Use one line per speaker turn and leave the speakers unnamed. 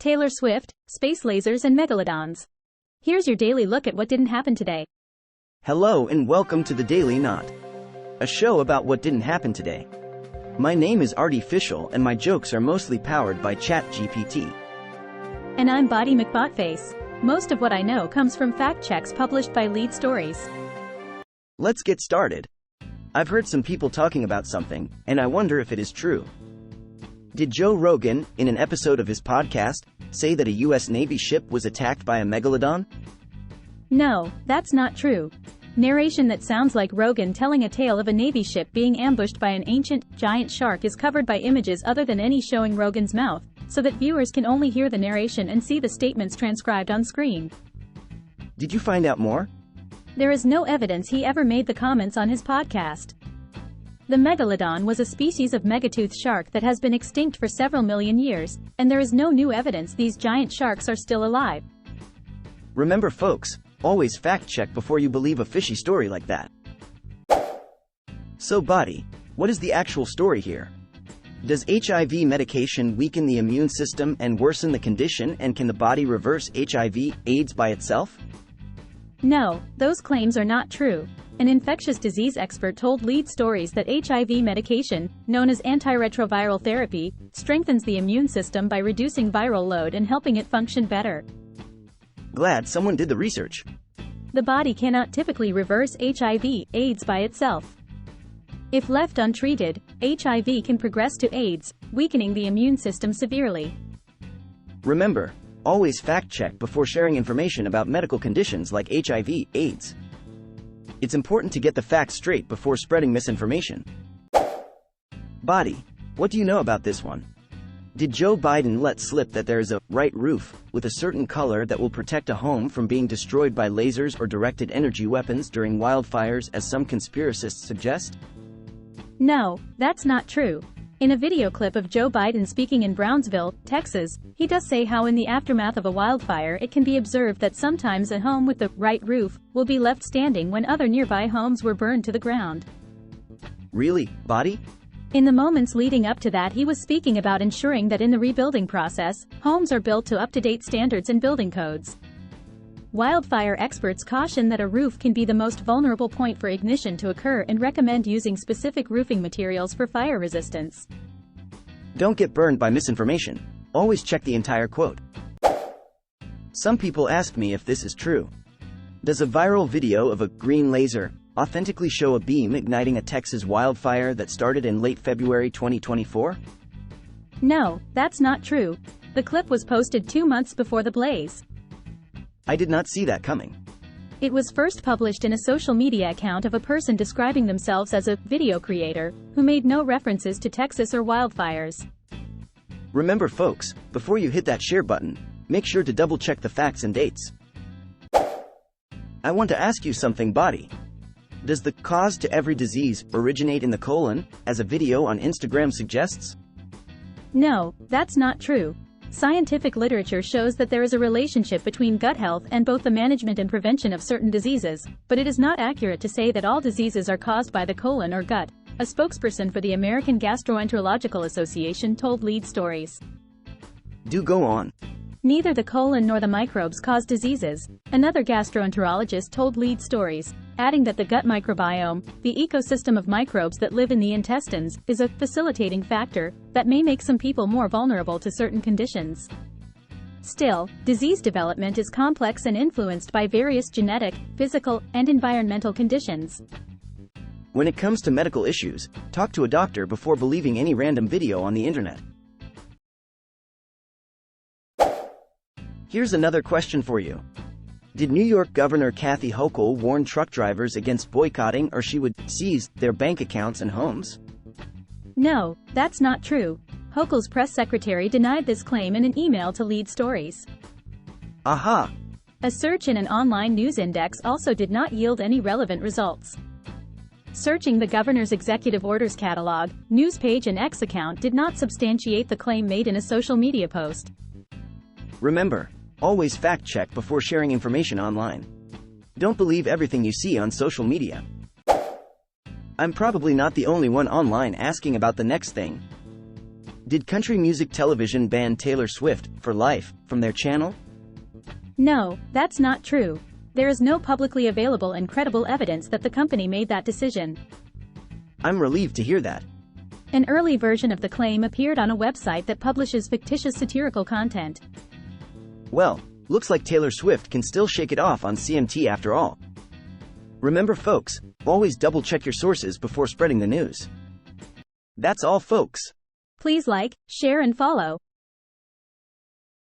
Taylor Swift, space lasers and megalodons. Here's your daily look at what didn't happen today.
Hello and welcome to the Daily Knot, a show about what didn't happen today. My name is Artificial and my jokes are mostly powered by ChatGPT.
And I'm Body McBotface. Most of what I know comes from fact checks published by Lead Stories.
Let's get started. I've heard some people talking about something, and I wonder if it is true. Did Joe Rogan, in an episode of his podcast, say that a U.S. Navy ship was attacked by a Megalodon?
No, that's not true. Narration that sounds like Rogan telling a tale of a Navy ship being ambushed by an ancient, giant shark is covered by images other than any showing Rogan's mouth, so that viewers can only hear the narration and see the statements transcribed on screen.
Did you find out more?
There is no evidence he ever made the comments on his podcast. The Megalodon was a species of megatooth shark that has been extinct for several million years, and there is no new evidence these giant sharks are still alive.
Remember folks, always fact check before you believe a fishy story like that. So Body, what is the actual story here? Does HIV medication weaken the immune system and worsen the condition, and can the body reverse HIV/AIDS by itself?
No, those claims are not true. An infectious disease expert told Lead Stories that HIV medication, known as antiretroviral therapy, strengthens the immune system by reducing viral load and helping it function better.
Glad someone did the research.
The body cannot typically reverse HIV/AIDS by itself. If left untreated, HIV can progress to AIDS, weakening the immune system severely.
Remember, always fact check before sharing information about medical conditions like HIV/AIDS. It's important to get the facts straight before spreading misinformation. Body, what do you know about this one? Did Joe Biden let slip that there is a right roof with a certain color that will protect a home from being destroyed by lasers or directed energy weapons during wildfires, as some conspiracists suggest?
No, that's not true. In a video clip of Joe Biden speaking in Brownsville, Texas, he does say how in the aftermath of a wildfire it can be observed that sometimes a home with the right roof will be left standing when other nearby homes were burned to the ground.
Really, Body?
In the moments leading up to that, he was speaking about ensuring that in the rebuilding process, homes are built to up-to-date standards and building codes. Wildfire experts caution that a roof can be the most vulnerable point for ignition to occur and recommend using specific roofing materials for fire resistance.
Don't get burned by misinformation. Always check the entire quote. Some people ask me if this is true. Does a viral video of a green laser authentically show a beam igniting a Texas wildfire that started in late February 2024?
No, that's not true. The clip was posted 2 months before the blaze.
I did not see that coming.
It was first published in a social media account of a person describing themselves as a video creator, who made no references to Texas or wildfires.
Remember folks, before you hit that share button, make sure to double check the facts and dates. I want to ask you something, Body. Does the cause to every disease originate in the colon, as a video on Instagram suggests?
No, that's not true. Scientific literature shows that there is a relationship between gut health and both the management and prevention of certain diseases, but it is not accurate to say that all diseases are caused by the colon or gut, a spokesperson for the American Gastroenterological Association told Lead Stories.
Do go on.
Neither the colon nor the microbes cause diseases, another gastroenterologist told Lead Stories, adding that the gut microbiome, the ecosystem of microbes that live in the intestines, is a facilitating factor that may make some people more vulnerable to certain conditions. Still, disease development is complex and influenced by various genetic, physical, and environmental conditions.
When it comes to medical issues, talk to a doctor before believing any random video on the internet. Here's another question for you. Did New York Governor Kathy Hochul warn truck drivers against boycotting or she would seize their bank accounts and homes?
No, that's not true. Hochul's press secretary denied this claim in an email to Lead Stories.
Aha!
A search in an online news index also did not yield any relevant results. Searching the governor's executive orders catalog, news page and X account did not substantiate the claim made in a social media post.
Remember, always fact check before sharing information online. Don't believe everything you see on social media. I'm probably not the only one online asking about the next thing. Did country music television ban Taylor Swift, for life, from their channel?
No, that's not true. There is no publicly available and credible evidence that the company made that decision.
I'm relieved to hear that.
An early version of the claim appeared on a website that publishes fictitious satirical content.
Well, looks like Taylor Swift can still shake it off on CMT after all. Remember folks, always double check your sources before spreading the news. That's all folks.
Please like, share and follow.